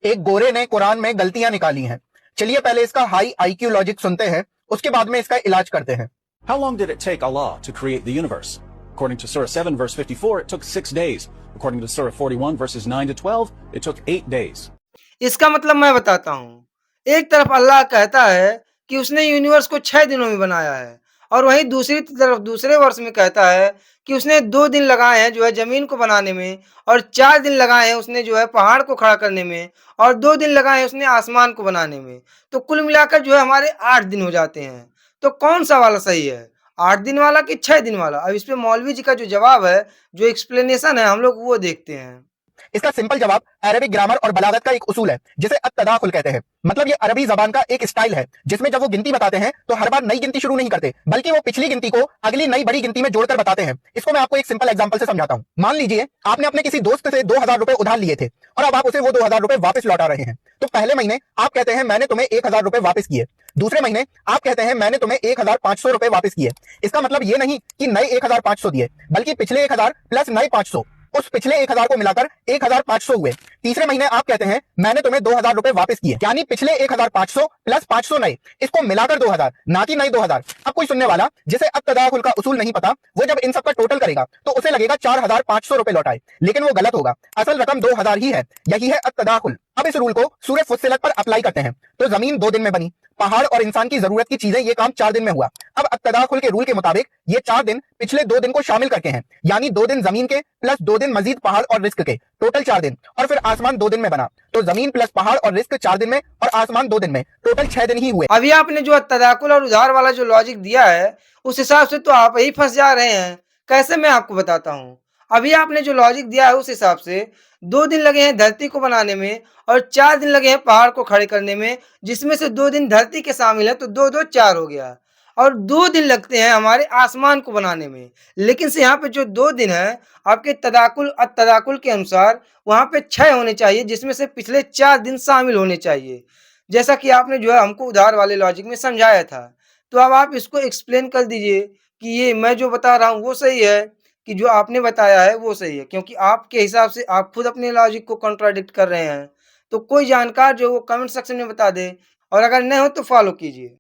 एक गोरे ने कुरान में गलतियां निकाली हैं। चलिए पहले इसका हाई आईक्यू लॉजिक सुनते हैं, उसके बाद में इसका इलाज करते हैं। How long did it take Allah to create the universe? According to Surah 7 verse 54, it took 6 days. According to Surah 41 verses 9 to 12, it took 8 days. इसका मतलब मैं बताता हूँ। एक तरफ अल्लाह कहता है कि उसने यूनिवर्स को 6 दिनों में बनाया है और वहीं दूसरी तरफ दूसरे वर्ष में कहता है कि उसने 2 दिन लगाए हैं जो है ज़मीन को बनाने में और 4 दिन लगाए हैं उसने जो है पहाड़ को खड़ा करने में और 2 दिन लगाए हैं उसने आसमान को बनाने में। तो कुल मिलाकर जो है हमारे 8 दिन हो जाते हैं। तो कौन-सा वाला सही है? 8 दिन वाला कि 6 दिन वाला? अब इस पे मौलवी जी का जो जवाब है, जो एक्सप्लेनेशन है हम लोग वो देखते हैं। इसका सिंपल जवाब अरबिक ग्रामर और बलागत का एक उसूल है जिसे अत-तदाखुल कहते हैं। मतलब ये अरबी जबान का एक स्टाइल है जिसमें जब वो गिनती बताते हैं तो हर बार नई गिनती शुरू नहीं करते, बल्कि वो पिछली गिनती को अगली नई बड़ी गिनती में जोड़कर बताते हैं। इसको मैं आपको एक सिंपल एग्जांपल से समझाता हूं। मान लीजिए आपने अपने किसी दोस्त से 2000 रुपए उधार लिए थे और अब आप उसे वो 2000 रुपए वापस लौटा रहे हैं। तो पहले महीने आप कहते हैं मैंने तुम्हें 1000 रुपए वापस किए, दूसरे महीने आप कहते हैं मैंने तुम्हें 1500 रुपए वापस किए। इसका मतलब ये नहीं कि नए 1500 दिए, बल्कि पिछले 1000 प्लस नए 500, उस पिछले 1000 को मिलाकर 1500 हुए। तीसरे महीने आप कहते हैं मैंने तुम्हें 2000 रुपए वापस किए, यानी पिछले 1500 प्लस 500 नए, इसको मिलाकर 2000, ना कि नए 2000। अब कोई सुनने वाला जिसे अत-तदाखुल का उसूल नहीं पता, वो जब इन सब का टोटल करेगा तो उसे लगेगा 4500 रुपए लौटाए, लेकिन वो गलत होगा। असल रकम 2000 ही है। यही है अत-तदाखुल। अब इस रूल को सूरह फुस्सिलत पर अप्लाई करते हैं तो जमीन 2 दिन में बनी, पहाड़ और इंसान की जरूरत की चीजें ये काम 4 दिन में हुआ। अब अत-तदाखुल के रूल के मुताबिक ये 4 दिन पिछले 2 दिन को शामिल करके हैं, यानी 2 दिन जमीन के प्लस 2 दिन मजीद पहाड़ और रिस्क के, टोटल 4 दिन। और फिर आसमान 2 दिन में बना, तो जमीन प्लस पहाड़ और रिस्क 4 दिन में और आसमान 2 दिन में, टोटल 6 दिन ही हुए। अभी आपने जो तदाकुल और उधार वाला जो लॉजिक दिया है उस हिसाब से तो आप ही फंस जा रहे हैं। कैसे, मैं आपको बताता हूँ। अभी आपने जो लॉजिक दिया है उस हिसाब से 2 दिन लगे हैं धरती को बनाने में और 4 दिन लगे हैं पहाड़ को खड़े करने में, जिसमें से 2 दिन धरती के शामिल है, तो 2-2 4 हो गया और 2 दिन लगते हैं हमारे आसमान को बनाने में। लेकिन से यहाँ पे जो 2 दिन है आपके तदाकुल के अनुसार वहाँ पे 6 होने चाहिए, जिसमें से पिछले 4 दिन शामिल होने चाहिए, जैसा कि आपने जो है हमको उधार वाले लॉजिक में समझाया था। तो अब आप इसको एक्सप्लेन कर दीजिए कि ये मैं जो बता रहा हूँ वो सही है कि जो आपने बताया है वो सही है, क्योंकि आपके हिसाब से आप खुद अपने लॉजिक को कॉन्ट्राडिक्ट कर रहे हैं। तो कोई जानकार जो है वो कमेंट सेक्शन में बता दे और अगर नहीं हो तो फॉलो कीजिए।